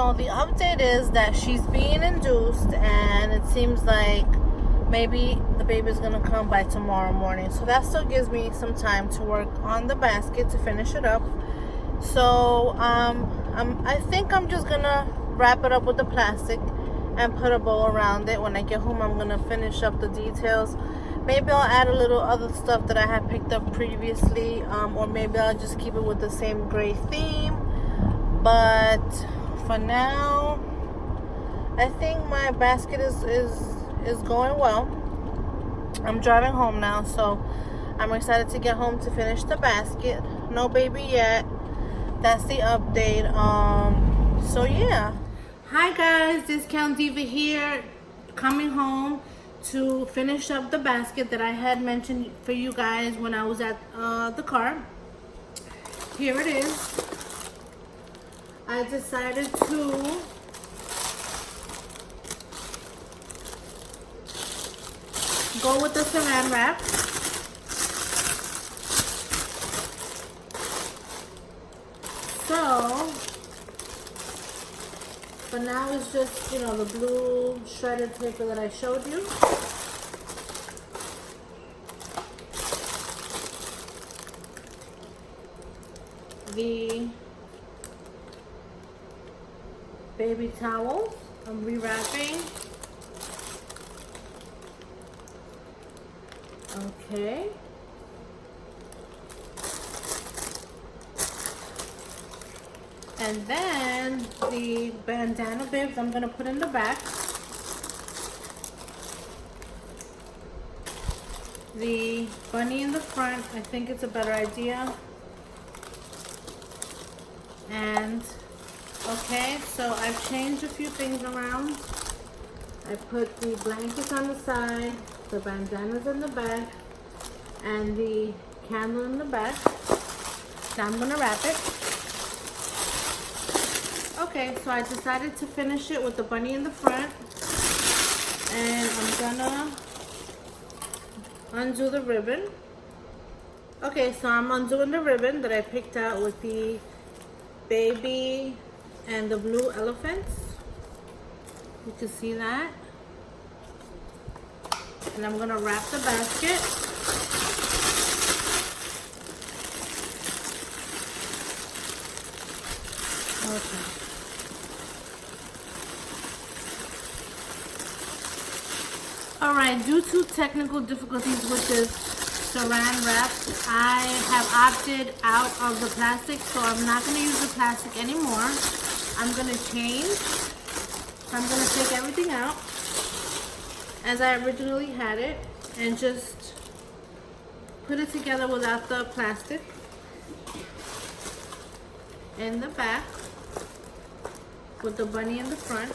So the update is that she's being induced, and it seems like maybe the baby's gonna come by tomorrow morning. So that still gives me some time to work on the basket to finish it up. So I think I'm just gonna wrap it up with the plastic and put a bow around it. When I get home, I'm gonna finish up the details. Maybe I'll add a little other stuff that I had picked up previously, or maybe I'll just keep it with the same gray theme. But for now, I think my basket is going well. I'm driving home now, so I'm excited to get home to finish the basket. No baby yet. That's the update. So yeah. Hi guys, Discount Diva here, coming home to finish up the basket that I had mentioned for you guys when I was at the car. Here it is. I decided to go with the saran wrap. So, but now it's just, you know, the blue shredded paper that I showed you. The baby towels, I'm rewrapping. Okay. And then the bandana bibs I'm gonna put in the back. The bunny in the front, I think it's a better idea. And okay, so I've changed a few things around. I put the blankets on the side, the bandanas in the back, and the candle in the back. Now I'm gonna wrap it. Okay, so I decided to finish it with the bunny in the front, and I'm gonna undo the ribbon. Okay, so I'm undoing the ribbon that I picked out with the baby and the blue elephants. You can see that. And I'm gonna wrap the basket. Okay. Alright, due to technical difficulties with this saran wrap, I have opted out of the plastic, so I'm not going to use the plastic anymore. I'm going to change. I'm going to take everything out as I originally had it and just put it together without the plastic in the back with the bunny in the front.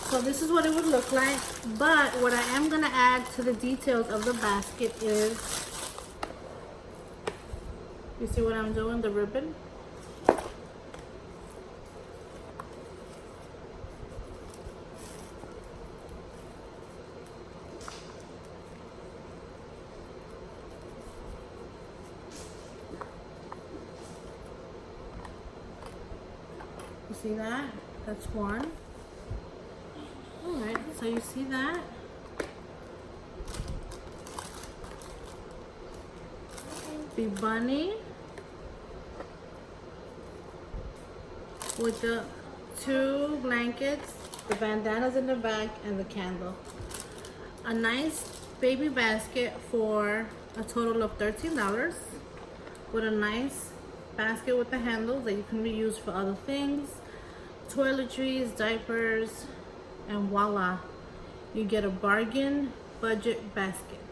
So this is what it would look like, but what I am going to add to the details of the basket is, you see what I'm doing, the ribbon? You see that? That's one. Alright, so you see that? The bunny with the two blankets, the bandanas in the back, and the candle. A nice baby basket for a total of $13 with a nice basket with the handles that you can reuse for other things, toiletries, diapers, and voila, you get a bargain budget basket.